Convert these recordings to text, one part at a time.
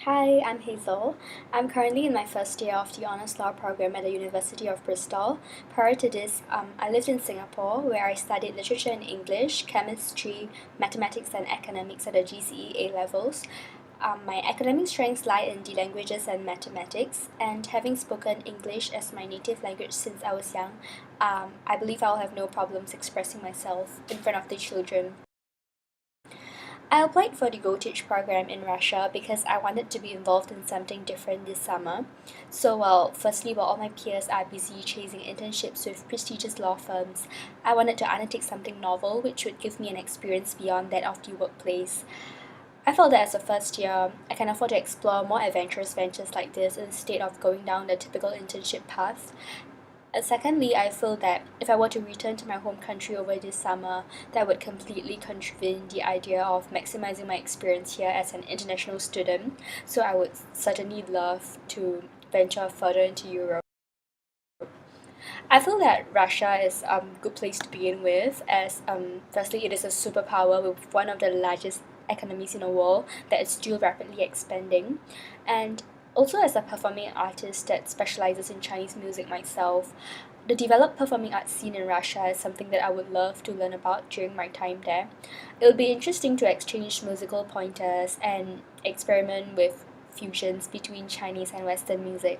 Hi, I'm Hazel. I'm currently in my first year of the Honours Law program at the University of Bristol. Prior to this, I lived in Singapore where I studied literature and English, chemistry, mathematics, and economics at the GCE A levels. My academic strengths lie in the languages and mathematics, and having spoken English as my native language since I was young, I believe I'll have no problems expressing myself in front of the children. I applied for the GoTeach program in Russia because I wanted to be involved in something different this summer. So, while all my peers are busy chasing internships with prestigious law firms, I wanted to undertake something novel which would give me an experience beyond that of the workplace. I felt that as a first year, I can afford to explore more adventurous ventures like this instead of going down the typical internship path. And secondly, I feel that if I were to return to my home country over this summer, that would completely contravene the idea of maximizing my experience here as an international student. So I would certainly love to venture further into Europe. I feel that Russia is a good place to begin with, as firstly, it is a superpower with one of the largest economies in the world that is still rapidly expanding. And also, as a performing artist that specializes in Chinese music myself, the developed performing arts scene in Russia is something that I would love to learn about during my time there. It would be interesting to exchange musical pointers and experiment with fusions between Chinese and Western music.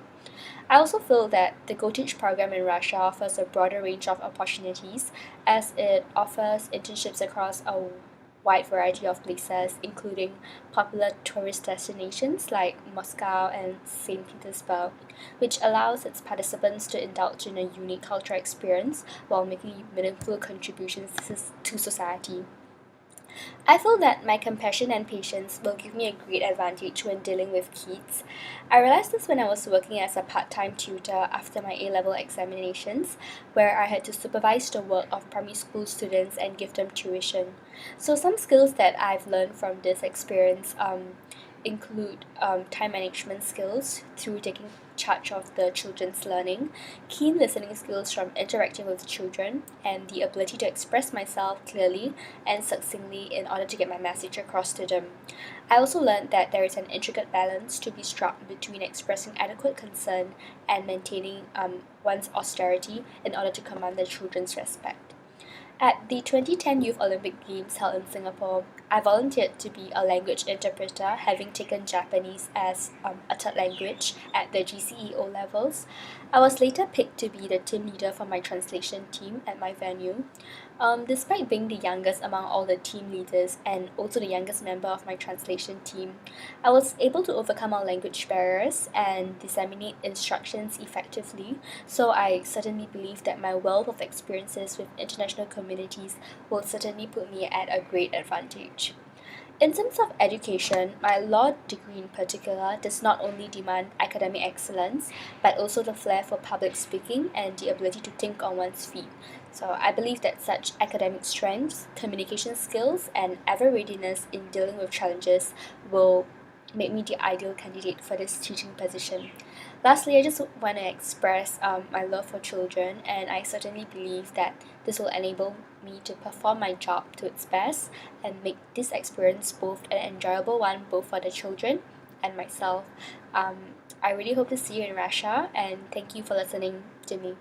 I also feel that the GoTeach program in Russia offers a broader range of opportunities as it offers internships across a wide variety of places, including popular tourist destinations like Moscow and St. Petersburg, which allows its participants to indulge in a unique cultural experience while making meaningful contributions to society. I feel that my compassion and patience will give me a great advantage when dealing with kids. I realized this when I was working as a part time tutor after my A level examinations, where I had to supervise the work of primary school students and give them tuition. So, some skills that I've learned from this experience include time management skills through taking charge of the children's learning, keen listening skills from interacting with children, and the ability to express myself clearly and succinctly in order to get my message across to them. I also learned that there is an intricate balance to be struck between expressing adequate concern and maintaining one's austerity in order to command the children's respect. At the 2010 Youth Olympic Games held in Singapore, I volunteered to be a language interpreter, having taken Japanese as a third language at the GCE O levels. I was later picked to be the team leader for my translation team at my venue. Despite being the youngest among all the team leaders and also the youngest member of my translation team, I was able to overcome all language barriers and disseminate instructions effectively. So I certainly believe that my wealth of experiences with international communities will certainly put me at a great advantage. In terms of education, my law degree in particular does not only demand academic excellence, but also the flair for public speaking and the ability to think on one's feet. So I believe that such academic strengths, communication skills, and ever readiness in dealing with challenges will make me the ideal candidate for this teaching position. Lastly, I just want to express my love for children, and I certainly believe that this will enable me to perform my job to its best and make this experience both an enjoyable one both for the children and myself. I really hope to see you in Russia, and thank you for listening to me.